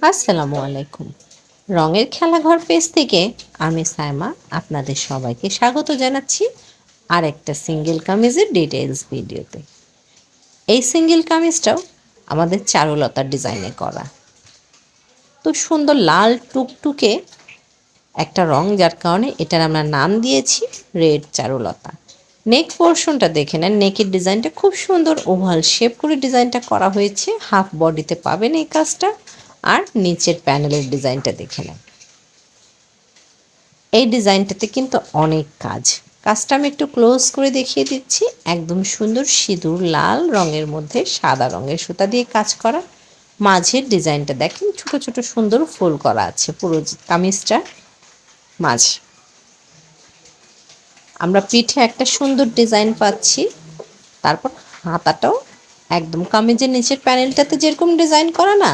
আসসালামু আলাইকুম। রঙের খেলাঘর পেজ থেকে আমি সাইমা আপনাদের সবাইকে স্বাগত জানাচ্ছি আরেকটা সিঙ্গেল কামিজের ডিটেইলস ভিডিওতে। এই সিঙ্গেল কামিজটাও আমাদের চারুলতার ডিজাইনে করা। তো সুন্দর লাল টুকটুকে একটা রং, যার কারণে এটার আমরা নাম দিয়েছি রেড চারুলতা। নেক পোর্শনটা দেখে নেন, নেকের ডিজাইনটা খুব সুন্দর ওভাল শেপ করে ডিজাইনটা করা হয়েছে। হাফ বডিতে পাবেন এই কাজটা। আর নিচের প্যানেলের ডিজাইনটা দেখে নেন। এই ডিজাইনটাতে কিন্তু অনেক কাজটা আমি একটু ক্লোজ করে দেখিয়ে দিচ্ছি। একদম সুন্দর সিঁদুর লাল রঙের মধ্যে সাদা রঙের সুতা দিয়ে কাজ করা। মাঝের ডিজাইনটা দেখেন, ছোট ছোট সুন্দর ফুল করা আছে পুরো কামিজটা মাঝে। আমরা পিঠে একটা সুন্দর ডিজাইন পাচ্ছি। তারপর হাতাটাও একদম কামিজের নিচের প্যানেলটাতে যেরকম ডিজাইন করা না,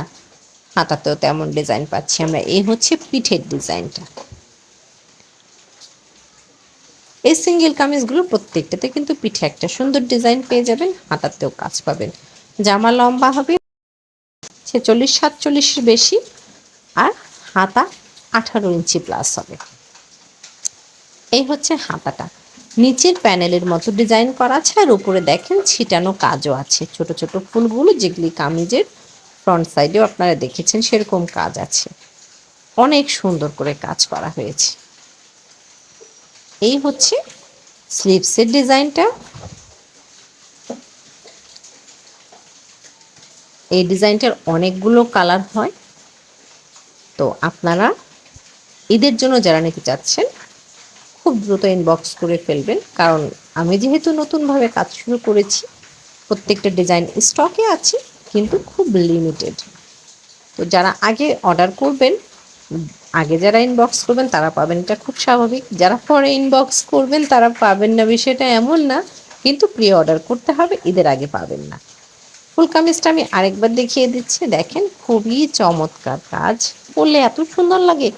হাতাতেও তেমন ডিজাইন পাচ্ছি আমরা। এই হচ্ছে পিঠের ডিজাইনটা। এই সিঙ্গেল কামিজগুলো প্রত্যেকটাতে কিন্তু পিঠে একটা সুন্দর ডিজাইন পেয়ে যাবেন, হাতাতেও কাজ পাবেন। জামা লম্বা হবে 46-47 বেশি, আর হাতা 18 ইঞ্চি প্লাস হবে। এই হচ্ছে হাতাটা, নিচের প্যানেলের মতো ডিজাইন করা আছে, আর উপরে দেখেন ছিটানো কাজও আছে ছোট ছোট ফুলগুলো, যেগুলি কামিজের ফ্রন্ট সাইডেও আপনারা দেখেছেন সেরকম কাজ আছে। অনেক সুন্দর করে কাজ করা হয়েছে। এই হচ্ছে স্লিভসের ডিজাইনটা। এই ডিজাইনটার অনেকগুলো কালার হয়। তো আপনারা ঈদের জন্য যারা নিতে চাচ্ছেন খুব দ্রুত ইনবক্স করে ফেলবেন, কারণ আমি যেহেতু নতুনভাবে কাজ শুরু করেছি, প্রত্যেকটা ডিজাইন স্টকে আছে কিন্তু খুব লিমিটেড। তো যারা আগে অর্ডার করবেন, আগে যারা ইনবক্স করবেন তারা পাবেন, এটা খুব স্বাভাবিক। যারা পরে ইনবক্স করবেন তারা পাবেন না, বিষয়টা এমন না, কিন্তু প্রি অর্ডার করতে হবে, ঈদের আগে পাবেন না। ফুল কামিজটা আমি আরেকবার দেখিয়ে দিচ্ছি, দেখেন খুবই চমৎকার কাজ। পরলে এত সুন্দর লাগে,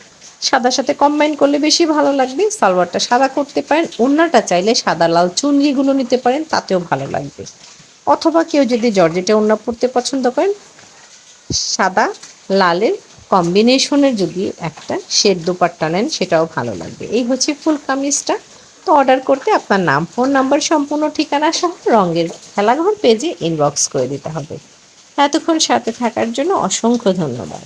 সাদার সাথে কম্বাইন করলে বেশি ভালো লাগবে। সালোয়ারটা সাদা করতে পারেন, ওড়নাটা চাইলে সাদা লাল চুনরিগুলো নিতে পারেন, তাতেও ভালো লাগবে। অথবা কেউ যদি জর্জেটে ওড়না পরতে পছন্দ করেন, সাদা লালের কম্বিনেশনের যদি একটা শেড দোপাট্টা নেন সেটাও ভালো লাগবে। এই হচ্ছে ফুল কামিজটা। তো অর্ডার করতে আপনার নাম, ফোন নাম্বার, সম্পূর্ণ ঠিকানা সহ রঙের খেলাঘর পেজে ইনবক্স করে দিতে হবে। এতক্ষণ সাথে থাকার জন্য অসংখ্য ধন্যবাদ।